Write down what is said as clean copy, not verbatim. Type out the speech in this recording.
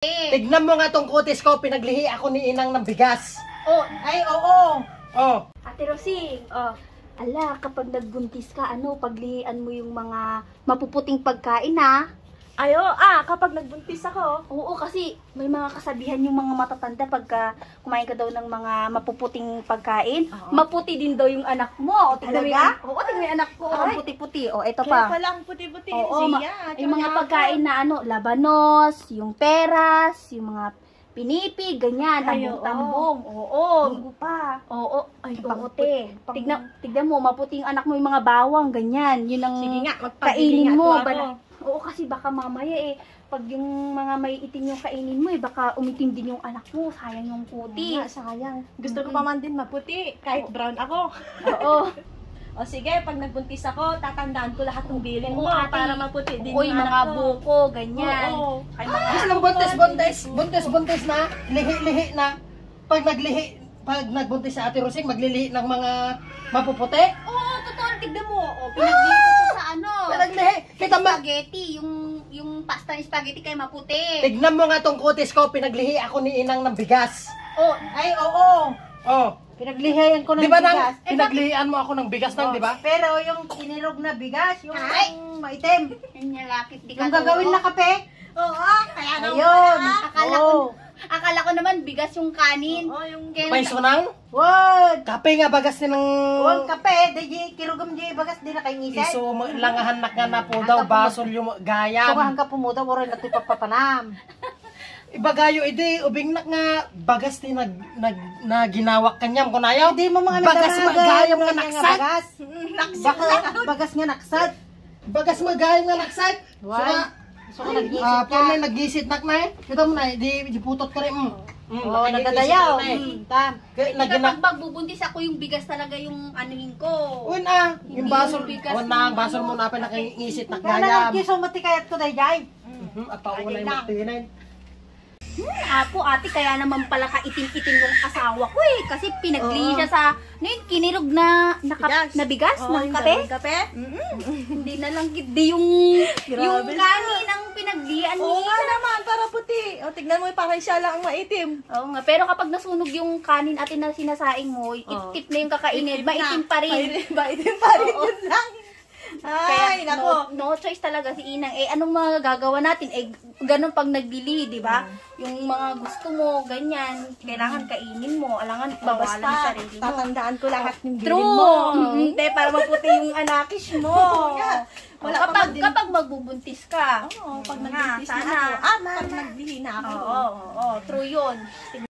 Tignan mo nga tong kutis ko, pinaglihi ako ni Inang ng bigas. Oh, ay, oo. Oh. Ate Rosing, ala, kapag nagbuntis ka, paglihian mo yung mga mapuputing pagkain, ha? Kapag nagbuntis ako. Oo, kasi may mga kasabihan yung mga matatanda pagka kumain ka daw ng mga mapuputing pagkain. Oo. Maputi din daw yung anak mo. O, tignan mo Talaga? Oo, tignan mo yung anak ko. Ay. Ang puti-puti. O, eto Kaya pa. pala ang puti-puti Oo, siya. yung mga pagkain na labanos, yung peras, yung mga pinipig, ganyan, Ay, tambong-tambong. Oo. Dugo pa. Oo, ay, Pangputi. oo, tignan mo, maputi yung anak mo, yung mga bawang, ganyan. Yun ang Sige nga, kainin mo. ako. Oo, kasi baka mamaya pag yung mga may itim yung kainin mo, baka umitim din yung anak mo, sayang yung puti. Sayang. Gusto ko pa man din maputi, kahit brown ako. Oo. O sige, pag nagbuntis ako, tatandaan ko lahat ng bilin Oo, mo ate. para maputi din Oo, yung yung mga anak ko. buko, ganyan. Oo. Ay, mga Anong buntis na, lihi-lihi na. Pag nagbuntis sa Ate Rosing, maglilihi ng mga mapuputi. Oo, totoo. Tignan mo. Pinaglihi ko sa Pinaglihi. Kita mo. spaghetti. Yung pasta ng spaghetti kay maputi. Tignan mo nga tong kutis ko, pinaglihi ako ni Inang ng bigas. Oh, Ay, oo. Oh. Pinaglihayan ko ng Di ba bigas. nang pinaglihian mo ako ng bigas nang, di ba? Pero yung kinirog na bigas, yung Ay! maitim. yung nalakit. Di ka Yung gagawin na kape. Oo, kaya naman. Ayun. Akala ko naman bigas yung kanin. Oo, yung Kaya May sunang? wag. Kape nga bagas ni ng... Wag kape. Di kirugam di bagas di na kay ngiset. Iso langahan nak nga na po daw, basol yung gayam. Sumahan ka pumuta, wala na ito'y papapanam. Ibagayo, ubing nak nga bagas ni na ginawak kanyam kunayaw. Hindi mo mga bagas nagdaragan. magayam nga Nga naksat. Bagas. Bagas nga naksat. Bagas magayam nga naksat. Why? So, kung nag-iisip ka. Pero may nag-isit nak na Kita mo na, di putot ko rin. Oo, nagdadayaw. Tam. kapag magbubuntis ako yung bigas talaga yung anuhin ko. Uy na, yung Hindi basol, yung bigas uwan na, ang basol mo na pa nakiisit na Kaya gayam. na kiso matikayat ko day jay. At paunay mo tinin. Ako, ate, kaya naman pala kaitim-itim yung asawa ko kasi pinaglihi siya sa, kinirog na bigas ng kape. Kape? Hindi na lang di yung kanin ang pinaglihan Oo niya. nga naman, para puti. O, tignan mo, parang siya lang ang maitim. Oo nga, pero kapag nasunog yung kanin ate na sinasaing mo, itip na yung kakainin, maitim pa rin. Maitim pa rin yun lang. Ay, Kaya nako. no choice talaga si Inang. Anong mga gagawa natin? Ganun pag nagbili, di ba? Yung mga gusto mo, ganyan, kailangan kainin mo. Alangan, bawalan sa sarili mo. Tatandaan ko lahat ng bilin True! mo. Hindi, para maputi yung anakis mo. Wala pa man din. Kapag magbubuntis ka. Oo, pag Nga, nagbihis na sana. ako. Pag nagbihis na ako. Oo, true yun.